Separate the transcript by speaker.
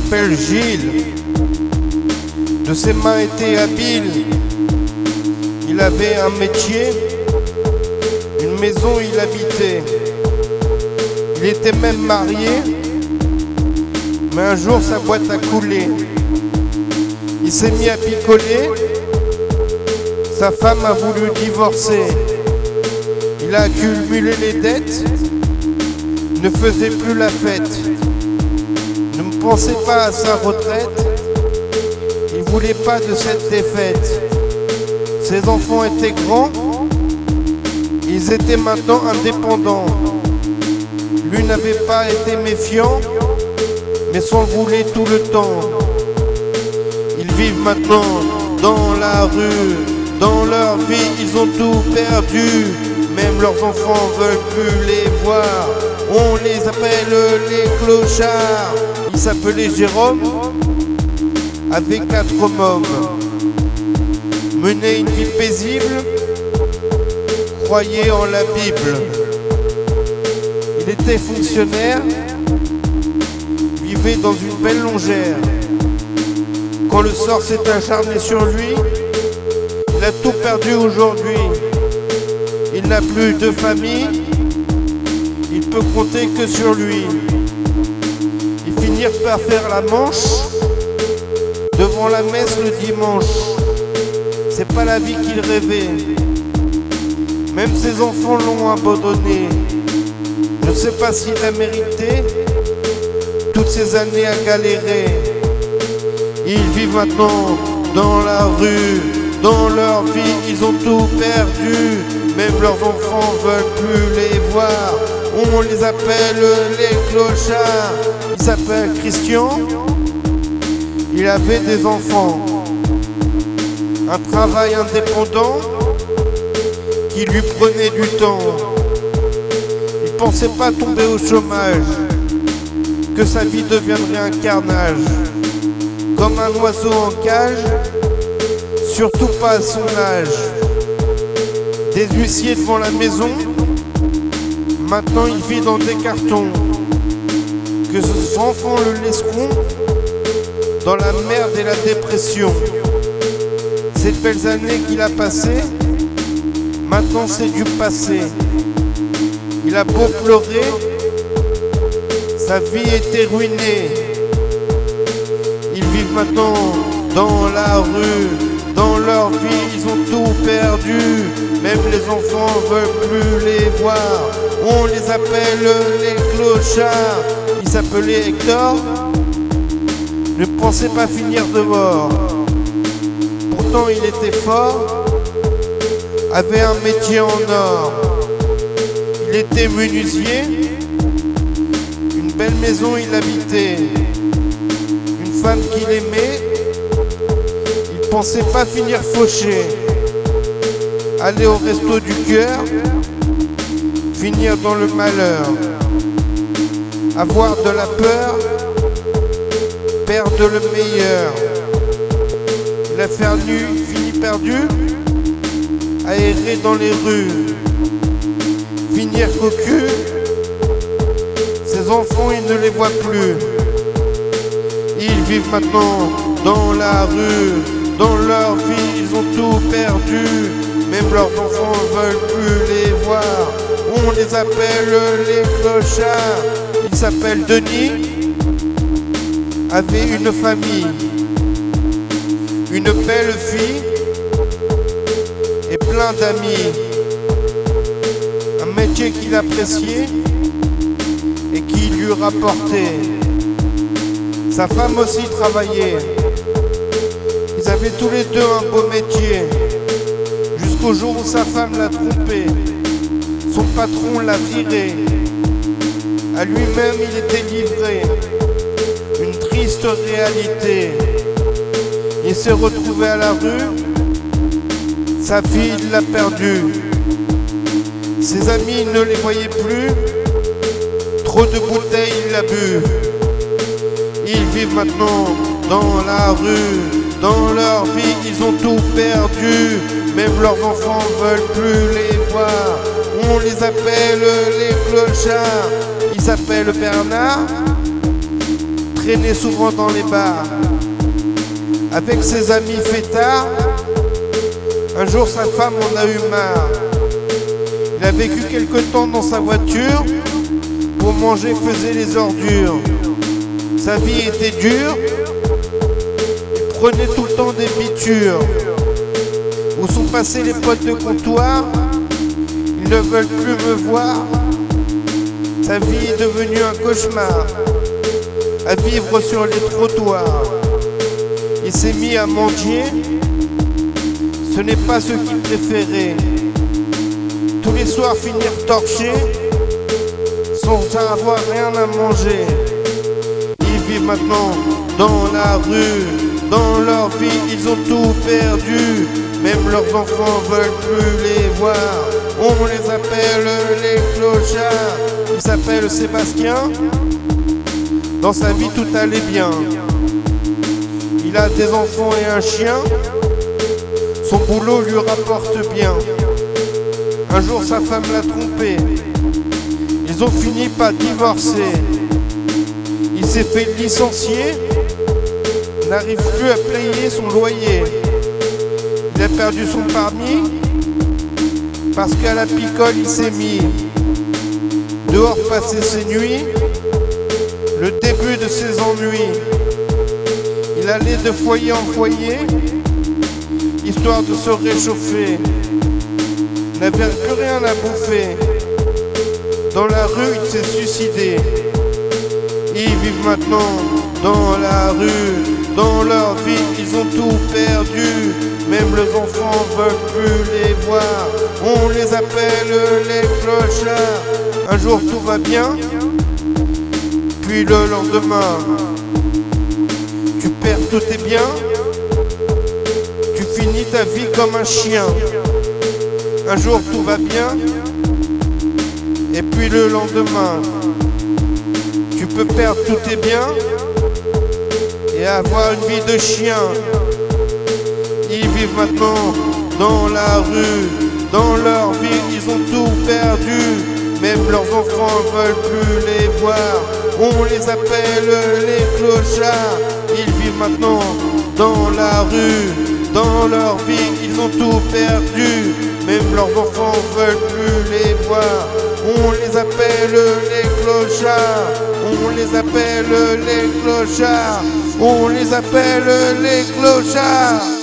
Speaker 1: s'appelle Gilles. De ses mains étaient habiles. Il avait un métier, une maison il habitait. Il était même marié, mais un jour sa boîte a coulé. Il s'est mis à picoler, sa femme a voulu divorcer. Il a accumulé les dettes, ne faisait plus la fête. Ne pensait pas à sa retraite, il voulait pas de cette défaite. Ses enfants étaient grands, ils étaient maintenant indépendants. Lui n'avait pas été méfiant, mais s'en voulait tout le temps. Ils vivent maintenant dans la rue, dans leur vie ils ont tout perdu. Même leurs enfants veulent plus les voir, on les appelle les clochards. Il s'appelait Jérôme, avec 4 mômes. Menait une vie paisible, croyait en la Bible. Il était fonctionnaire, vivait dans une belle longère. Quand le sort s'est acharné sur lui, il a tout perdu aujourd'hui. Il n'a plus de famille, il peut compter que sur lui. Ils finirent par faire la manche devant la messe le dimanche. C'est pas la vie qu'il rêvait. Même ses enfants l'ont abandonné. Je ne sais pas s'il a mérité toutes ces années à galérer. Ils vivent maintenant dans la rue, dans leur vie, ils ont tout perdu. Même leurs enfants veulent plus les voir. On les appelle les clochards. Il s'appelle Christian. Il avait des enfants. Un travail indépendant qui lui prenait du temps. Il pensait pas tomber au chômage, que sa vie deviendrait un carnage. Comme un oiseau en cage, surtout pas à son âge. Des huissiers devant la maison, maintenant il vit dans des cartons. Que ses enfants le laisseront dans la merde et la dépression. Ces belles années qu'il a passées, maintenant c'est du passé. Il a beau pleurer, sa vie était ruinée. Ils vivent maintenant dans la rue, dans leur vie, ils ont tout perdu. Même les enfants veulent plus les voir. On les appelle les clochards. Il s'appelait Hector, ne pensait pas finir de mort. Pourtant il était fort, avait un métier en or. Il était menuisier, une belle maison il habitait. Une femme qu'il aimait, il pensait pas finir fauché. Aller au resto du cœur, finir dans le malheur. Avoir de la peur, perdre le meilleur. Il a fini perdu, à errer dans les rues. Finir cocu, ses enfants il ne les voit plus. Ils vivent maintenant dans la rue, dans leur vie ils ont tout perdu. Même leurs enfants veulent plus les voir. On les appelle les clochards. Il s'appelle Denis, avait une famille, une belle fille et plein d'amis. Un métier qu'il appréciait et qui lui rapportait. Sa femme aussi travaillait. Ils avaient tous les deux un beau métier. Jusqu'au jour où sa femme l'a trompé. Son patron l'a viré. À lui-même il était livré. Une triste réalité. Il s'est retrouvé à la rue. Sa fille il l'a perdue. Ses amis ne les voyaient plus. Trop de bouteilles il a bu. Ils vivent maintenant dans la rue. Dans leur vie ils ont tout perdu. Même leurs enfants veulent plus les voir. On les appelle les clochards. Il s'appelle Bernard. traînait souvent dans les bars avec ses amis fêtards. Un jour sa femme en a eu marre. Il a vécu quelque temps dans sa voiture. Pour manger faisait les ordures. Sa vie était dure. Il prenait tout le temps des bitures. Où sont passés les potes de comptoir? Ils ne veulent plus me voir. Sa vie est devenue un cauchemar. À vivre sur les trottoirs. Il s'est mis à mendier. Ce n'est pas ce qu'il préférait. Tous les soirs finir torchés sans avoir rien à manger. Ils vivent maintenant dans la rue. Dans leur vie ils ont tout perdu. Même leurs enfants veulent plus les voir. On les appelle les clochards. Il s'appelle Sébastien. Dans sa vie tout allait bien. Il a des enfants et un chien. Son boulot lui rapporte bien. Un jour sa femme l'a trompé. Ils ont fini par divorcer. Il s'est fait licencier. N'arrive plus à payer son loyer. Il a perdu son permis parce qu'à la picole il s'est mis. Dehors passer ses nuits, le début de ses ennuis. Il allait de foyer en foyer, histoire de se réchauffer. Il n'avait plus rien à bouffer. Dans la rue, il s'est suicidé. Ils vivent maintenant dans la rue. Dans leur vie, ils ont tout perdu. Même les enfants veulent plus les voir. On les appelle les clochards. Un jour tout va bien, puis le lendemain, tu perds tous tes biens. Tu finis ta vie comme un chien. Un jour tout va bien, et puis le lendemain, tu peux perdre tous tes biens et avoir une vie de chien. Ils vivent maintenant dans la rue. Dans leur vie, ils ont tout perdu. Même leurs enfants veulent plus les voir. On les appelle les clochards. Ils vivent maintenant dans la rue. Dans leur vie, ils ont tout perdu. Même leurs enfants veulent plus les voir. On les appelle les clochards. On les appelle les clochards. On les appelle les clochards.